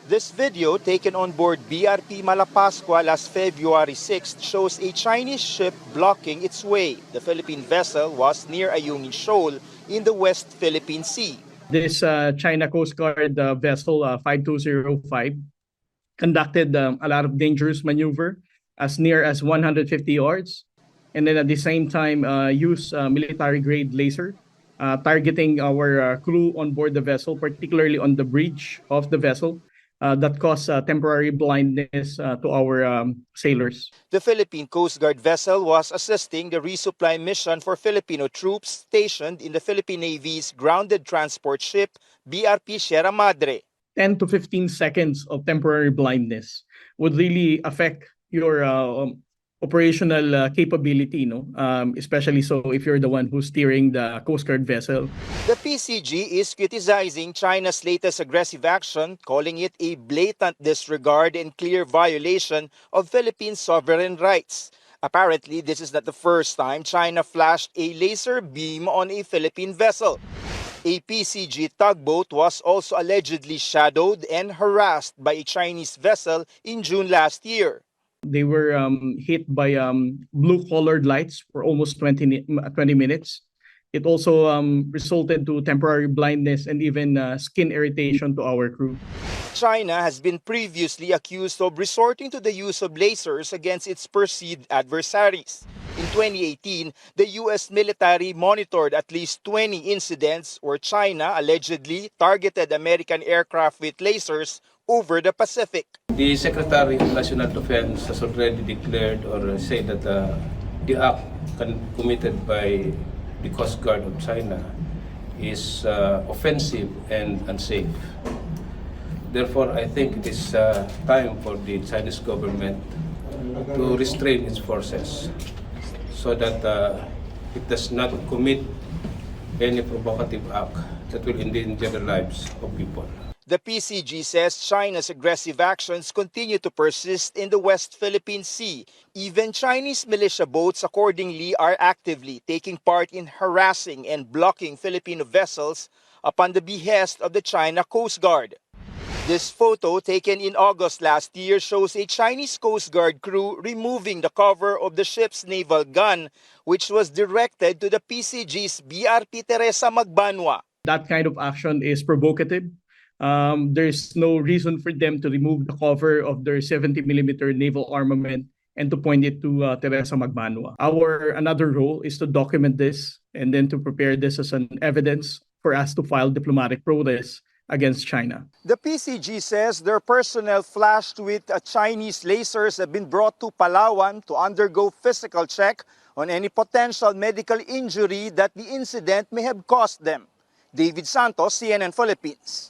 This video, taken on board BRP Malapascua last February 6th, shows a Chinese ship blocking its way. The Philippine vessel was near Ayungin Shoal in the West Philippine Sea. This China Coast Guard vessel 5205 conducted a lot of dangerous maneuver as near as 150 yards, and then at the same time use military-grade laser targeting our crew on board the vessel, particularly on the bridge of the vessel. That caused temporary blindness to our sailors. The Philippine Coast Guard vessel was assisting the resupply mission for Filipino troops stationed in the Philippine Navy's grounded transport ship, BRP Sierra Madre. 10 to 15 seconds of temporary blindness would really affect your operational capability, especially so if you're the one who's steering the Coast Guard vessel. The PCG is criticizing China's latest aggressive action, calling it a blatant disregard and clear violation of Philippine sovereign rights. Apparently, this is not the first time China flashed a laser beam on a Philippine vessel. A PCG tugboat was also allegedly shadowed and harassed by a Chinese vessel in June last year. They were hit by blue-colored lights for almost 20 minutes. It also resulted to temporary blindness and even skin irritation to our crew. China has been previously accused of resorting to the use of lasers against its perceived adversaries. In 2018, the U.S. military monitored at least 20 incidents where China allegedly targeted American aircraft with lasers over the Pacific. The Secretary of National Defense has already declared or said that the act committed by the Coast Guard of China is offensive and unsafe. Therefore, I think it is time for the Chinese government to restrain its forces so that it does not commit any provocative act that will endanger the lives of people. The PCG says China's aggressive actions continue to persist in the West Philippine Sea. Even Chinese militia boats, accordingly, are actively taking part in harassing and blocking Filipino vessels upon the behest of the China Coast Guard. This photo, taken in August last year, shows a Chinese Coast Guard crew removing the cover of the ship's naval gun, which was directed to the PCG's BRP Teresa Magbanua. That kind of action is provocative. There's no reason for them to remove the cover of their 70mm naval armament and to point it to Teresa Magbanua. Our another role is to document this and then to prepare this as an evidence for us to file diplomatic protest against China. The PCG says their personnel flashed with Chinese lasers have been brought to Palawan to undergo physical check on any potential medical injury that the incident may have caused them. David Santos, CNN Philippines.